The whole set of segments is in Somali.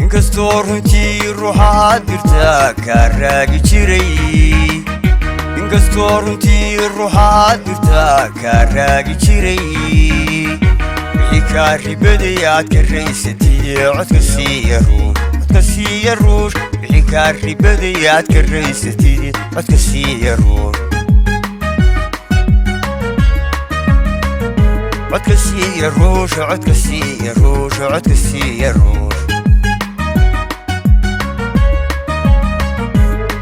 inkastoo runtii ruuxaad dirtaa kaa raagi jiray inkastoo runtii ruuxaad dirtaa kaa raagi jiray wixii kaa ribaday aad ka raysatid codka siiya ruush wixii kaa ribaday aad ka raysatid codka siiya ruush codka siiya ruush codka siiya ruush codka siiya ruush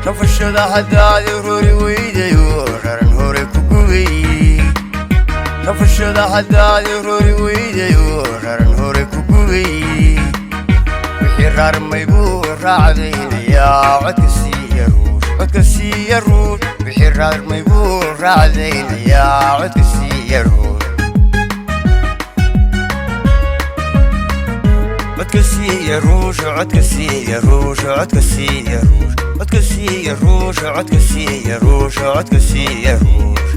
rafashada haddaad rori weydayo raran hore ku gubay rafashada haddaad rori weydayo raran hore ku gubay wixii rarmay buu raacdaynayaa codka siiya ruush wixii rarmay buu raacdaynayaa codka siiya ruush codka siiya ruush codka siiya ruush codka siiya ruush codka siiya ruush codka siiya ruush codka siiya ruush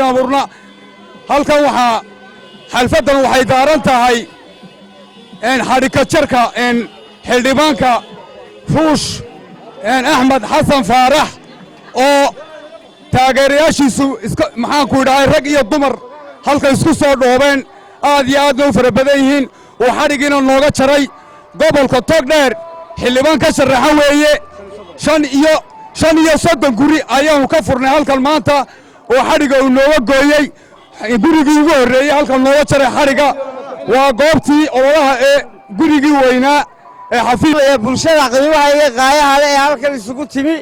abuurna halkan waxaa xalfadan waxay daaran tahay xadhika jarka xildhibaanka ruush axmed xasan faarax oo taageerayaashiisu maxaanku idhahay rag iyo dumar halka isku soo dhoobeen aad iyo aadna u fara badan yihiin uu xadhigiina nooga jaray gobolka togdheer xildhibaan ka sharaxa weeye 5 guri ayaanu ka furnay halkan maanta oo xadhiga uu nooga gooyey gurigii ugu horreeyey halkan nooga jaray xadhiga waa goobtii ololaha ee gurigii weynaa ee xafiid ee bulshada qiimaha iyo qaayaha leh ee halkan isugu timi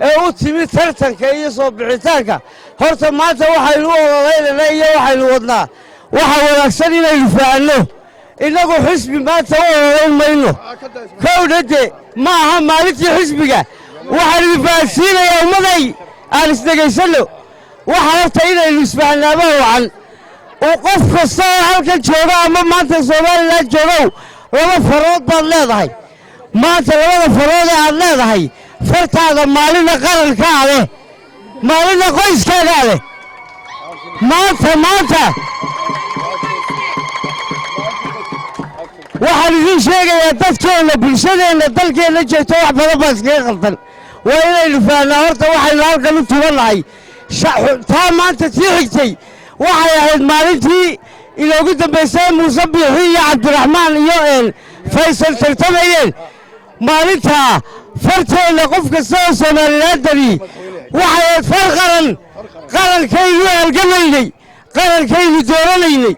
ee u timi tartanka iyo soo bixitaanka horta maanta waxaynu ololaynana iyo waxaynu wadnaa waxa wanaagsan inaynu fahanno innagu xisbi maanta u ololayn mayno kowdhade ma aha maalintii xisbiga waxaan idin fahansiinayaa ummaday aan isdhegaysanno waxa horta inaynu isfahnaaba wacan oo qof kasta oo halkan jooga ama maanta Soomaaliland joogow laba farood baad leedahay maanta labada farood ee aad leedahay fartaada maalina qarankaa leh maalina qoyskaaga leh maanta waxaan idin sheegayaa dadkeenna bulshadeenna dalkeenna jeegto wax badan baa iskaga qaldan waa inaynu fahnaa horta waxaynu halkan u tubannahay taa maanta tii xigtay waxay ahayd maalintii inoogu dambaysay muuse biixi iyo cabdiraxmaan iyo faysal tartamayeen maalintaa farteenna qof kasta oo Soomaalilandani waxay ahayd far qarankaynu halgamaynay qarankaynu dooranaynay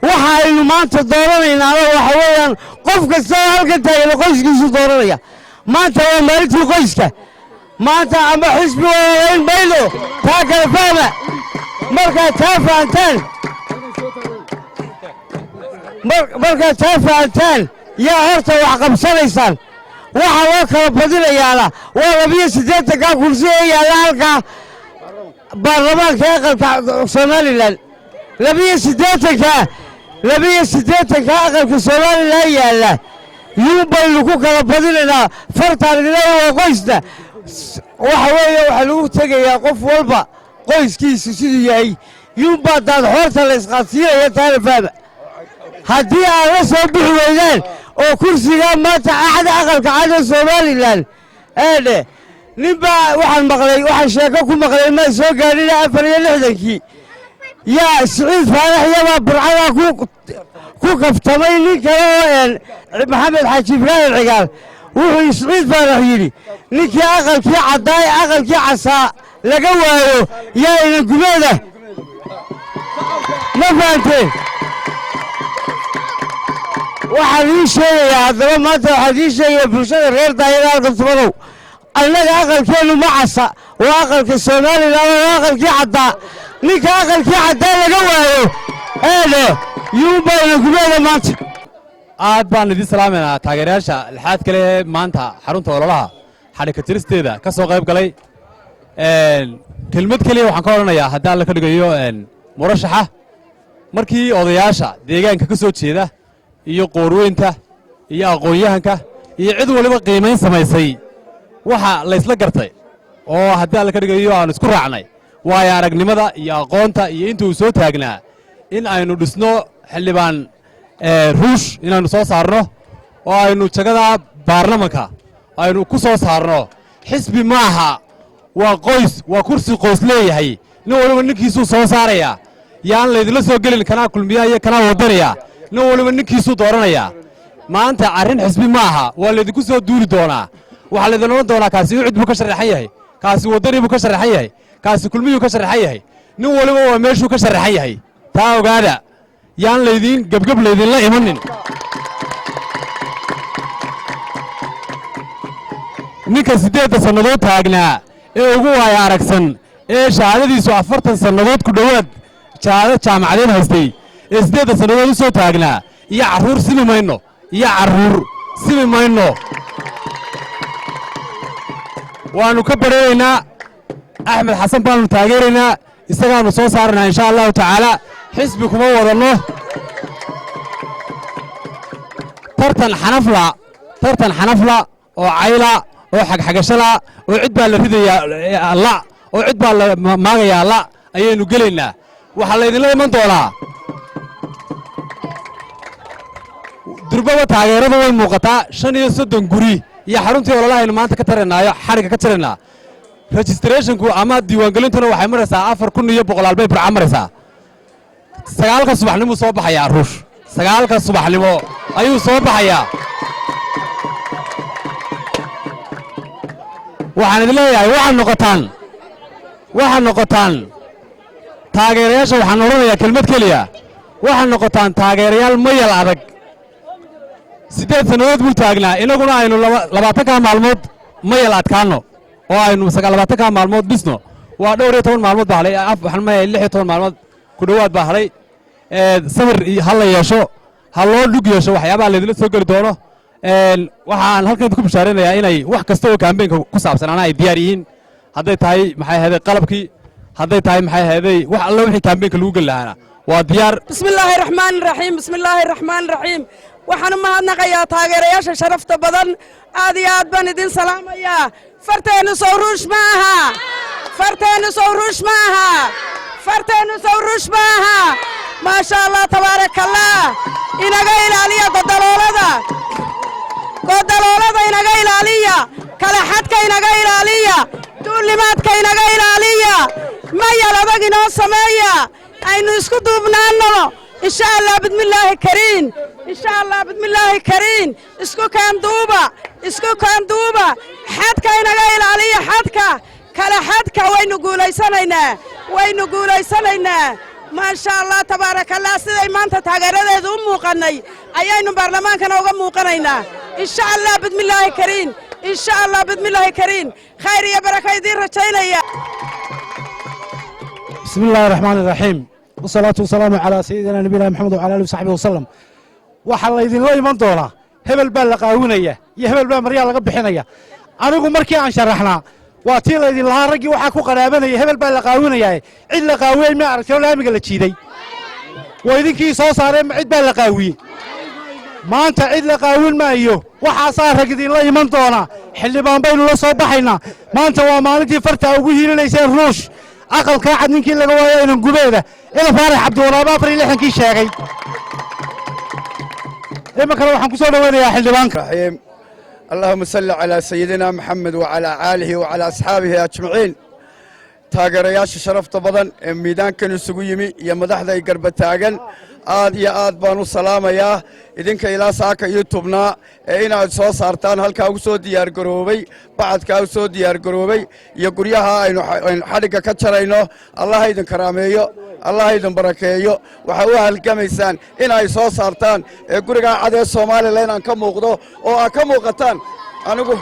waxaynu maanta dooranaynaana waxa weeyaan qof kasta oo halkan taagan qoyskiisu dooranaya maanta waa maalintii qoyska maanta ama xisbi walaalayn mayno taa kala fahma markaad taa fahantaan yaa horta wax qabsanaysaan waxa loo kala badinayaana waa 82 kursi ee yaalla halkaa baarlamaanka aqalka Somaliland 82 aqalka Somaliland yaalla baynu ku kala badinaynaa fartaanina waa qoysna waxa weeye waxa lagu tegayaa qof walba qoyskiisu siduu yahay yumba dad horta la isqaadsiinaya taarifaada haddii aan la soo bixi weydaan oo kursiga maanta axada aqalka caada Somaliland ninbaa waxaan sheeko ku maqlay ma soo gaadhin 64kii yaa Siciid Faarax yaba burcada ku kaftamay nin kale oo Maxamed Xaaji Ibrahim Cigaal wuxuu Siciid Faarax yiri ninkii aqalkii cadaay aqalkii casaa laga waayo yaa ina gumeeda ma fahanteen waxaan ii sheegayaa haddaba maanta waxaan ii sheegayaa bulshada reer daayada halkan tumadow annaga aqalkeennu ma casa waa aqalka Somaliland waa aqalkii caddaa ninka aqalkii caddaa laga waayo eedhe yuumbayna gubeeda maanta aad baan idin salaamaynaa taageerayaasha lixaad kale ee maanta xarunta ololaha xadhika tiristeeda ka soo qayb galay kelmad keliya waxaan ka odhanayaa haddii alla ka dhigayo murashaxa markii odayaasha deegaanka ka soo jeeda iyo qoorweynta iyo aqoon-yahanka iyo cid waliba qiimayn samaysay waxa laysla gartay oo haddii alla ka dhigayo aanu isku raacnay waayo aragnimada iyo aqoonta iyo inta uu soo taagnaa in aynu dhisno xildhibaan ruush inaannu soo saarno oo aynu jagada baarlamanka aynu ku soo saarno xisbi ma aha waa qoys waa kursi qoys leeyahay nin waliba ninkiisuu soo saarayaa yaan laydinla soo gelin kanaa kulmiyaa iyo kanaa waddanaya nin waliba ninkiisuu dooranayaa maanta arrin xisbi ma aha waa laydinku soo duuli doonaa waxaa laydin odhan doonaa kaasi ucid buu ka sharaxan yahay kaasi waddani buu ka sharaxan yahay kaasi kulmiyuu ka sharaxan yahay nin waliba waa meeshuu ka sharaxan yahay taa ogaada yaan laydiin gebgeb laydinla imanin ninka 8 sannadood taagnaa ee ugu waaya aragsan ee shahaadadiisu 40 sannadood ku dhowaad shahaado jaamacadeed haystay ee 8 sannadood u soo taagnaa iyo carruur simi mayno waannu ka baranaynaa axmed xasan baannu taageeraynaa isagaannu soo saarannaa insha allahu tacaala xisbi kuma wadanno tartan xanafla oo cayla oo xagxagashala oo cid baa la ridayaa alla oo cid baa la maagayaa alla ayaynu gelaynaa waxaa laydinla iman doonaa durbaba taageerada way muuqataa 35 guri iyo xaruntii ololahaynu maanta ka tarannaayo xadhigga ka tiraynaa registrationku ama diiwaangelintuna waxay maraysaa 4,100 bay burca maraysaa 9 subaxnimuu soo baxayaa ruush 9 subaxnimo ayuu soo baxayaa waxaan idin leeyahay waxaad noqotaan taageerayaasha waxaan odhanayaa kelmad keliya waxaad noqotaan taageerayaal mayal adag 8 sannadood buu taagnaa innaguna aynu 20 maalmood mayal adkaanno oo aynu 20 maalmood dhisno waa dhowr iyo 10 maalmood baa hadhay waxaan leeyahay 16 maalmood ku dhowaad baa hadhay samir ha la yeesho ha loo dhug yeesho waxyaabaha laydinla soo geli doono waxaan halkan ku bishaaraynayaa inay wax kasta oo kaambeynka ku saabsanaana ay diyaar yihiin hadday tahay maxay ahaydey qalabkii hadday tahay maxay ahaydey wax alla wixii kaambeynka lagu geli lahaana waa diyaar bismillaahi raxmaani raxiim waxaan u mahadnaqayaa taageerayaasha sharafta badan aad iyo aad baan idin salaamayaa farteennu sow ruush ma aha maasha allah tabaarakallah inaga ilaaliya godaloolada inaga ilaaliya kala xadka inaga ilaaliya duulimaadka inaga ilaaliya mayal adag inoo sameeya aynu isku duubnaanno insha allah bidmillaahi kariin isku kaanduuba xadka inaga ilaaliya kala xadka waynu guulaysanaynaa maasha allah tabaarakallah siday maanta taageeradeedu u muuqannay ayaynu baarlamaankana uga muuqanaynaa insha allah bidmillaahi kariin khayr iyo baraka idiin rajaynaya بسم الله الرحمن الرحيم والصلاة والسلام على سيدنا نبينا محمد وعلى آله وصحبه وسلم waxaa laydinla iman doonaa hebel baa la qaawinaya iyo hebel baa maryaa laga bixinaya anigu markii aan sharaxnaa waa tii laydin lahaa raggii waxaa ku qaraabanaya hebel baa la qaawinayaa cid la qaawiyey ma aragtay laamiga la jiiday waa idinkii soo saareen cid baa la qaawiyey maanta cid la qaawin maayo waxaasaa rag idinla iman doonaa xildhibaan baynu la soo baxaynaa maanta waa maalintii fartaa ugu hiilinayseen ruush aqalkaa cad ninkii laga waayo inan gubeeda ila faarax cabdiwalaaba 4 sheegay imankana waxaan ku soo dhaweynayaa xildhibaanka اللهم صل على سيدنا محمد وعلى آله وعلى أصحابه أجمعين taageerayaasha sharafta badan ee miidaankan isugu yimi iyo madaxda ay garba taagan aad iyo aad baan u salaamayaa idinka ilaa saaka iyo tubnaa ee inaad soo saartaan halkaa ugu soo diyaargaroobay bacadkaa u soo diyaargaroobay iyo guryaha aynu xadhigga ka jarayno allah idin karaameeyo allah idin barakeeyo waxaa u halgamaysaan in ay soo saartaan ee gurigaa cad ee Soomaaliland aan ka muuqdo oo aad ka muuqataan anigu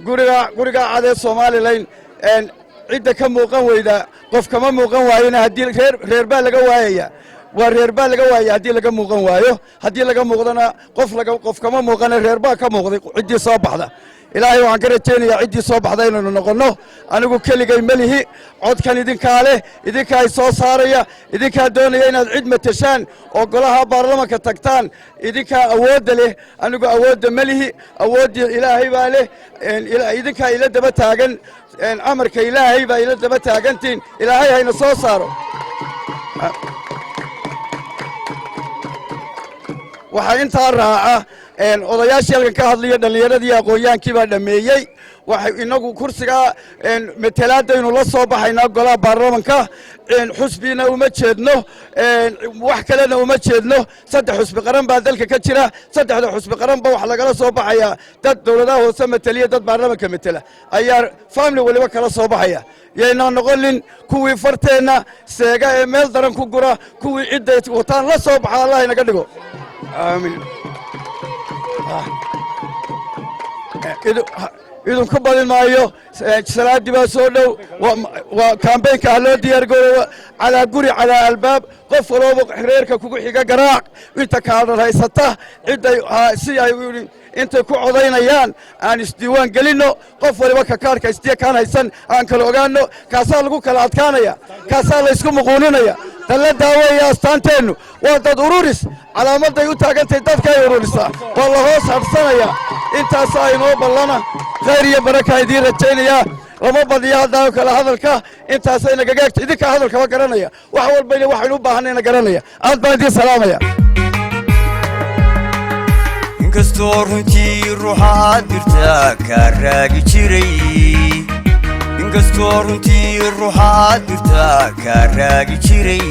guriga cadee Soomaaliland cidda ka muuqan weyda qof kama muuqan waayina haddii reer baa laga waayaya waa reer baa laga waayay haddii laga muuqan waayo haddii laga muuqdana qof kama muuqana reer baa ka muuqday ciddii soo baxda ilaahay waxaan ka rajaynayaa ciddii soo baxda inaynu noqonno anigu keligay malihi codkan idinkaa leh idinkaa soo saaraya idinkaa doonaya inaad cid matashaan oo golaha baarlamanka tagtaan idinkaa awoodda leh anigu awoodda malihi awooddii ilaahay baa leh idinkaa ila daba taagan amarka ilaahay baa ila daba taagantiin ilaahay hayna soo saaro waxaa intaa raaca odayaashii halkan ka hadlaya dhallinyaradii aqoonyaankii baa dhammeeyey waxay inagu kursigaa matalaadaynu la soo baxaynaa golaha baarlamanka xusbina uma jeedno wax kalena uma jeedno 3 xusbi qaran baa dalka ka jira 3 xusbi qaran ba wax lagala soo baxaya dad dawladaha hoose mataliya dad baarlamanka matala ayaa family waliba kala soo baxaya yayna noqonin kuwii farteena seega ee meel daran ku gura kuwii cidday wataan la soo baxa Allah inaga dhigo aamin idinku badin maayo salaadii baa soo dhow waa kaambeenka loo diyaar garoobo calaa guri calaa albaab qof walba reerka kugu xiga garaac inta kaadar haysata ciday si ay intay ku codaynayaan aan isdiiwaan gelinno qof waliba ka kaarka istiya kaan haysan aan kala ogaano kaasaa lagu kala adkaanaya kaasaa la isku muquuninaya dalla daaweeya astaanteennu waa dad ururis calaamaday u taagantay dadkay ururisaa waa la hoos hadhsanaya intaasaa inoo ballana khayr iyo baraka idiin rajaynayaa lama badiyo haddaa kale hadalka intaasay nagaga egta idinkaa hadalkaba garanaya wax walbayna waxaynu u baahanayna garanaya aad baan idiin salaamaya inkastoo runtii ruuxaad dirtaa kaa raagi jiray inkastoo runtii ruuxaad dirtaa kaa raagi jiray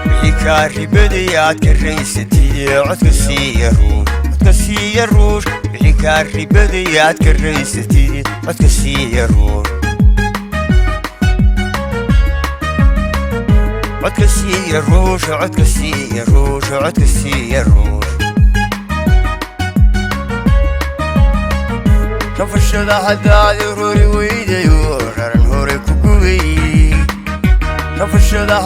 wixii kaa ribaday aad ka raysatid codka siiya ruush wixii kaa ribaday aad ka raysatid codka siiya ruush codka siiya ruush codka siiya ruush codka siiya ruush rafashada haddaad ururi weydayo raran hore ku gubay rafashada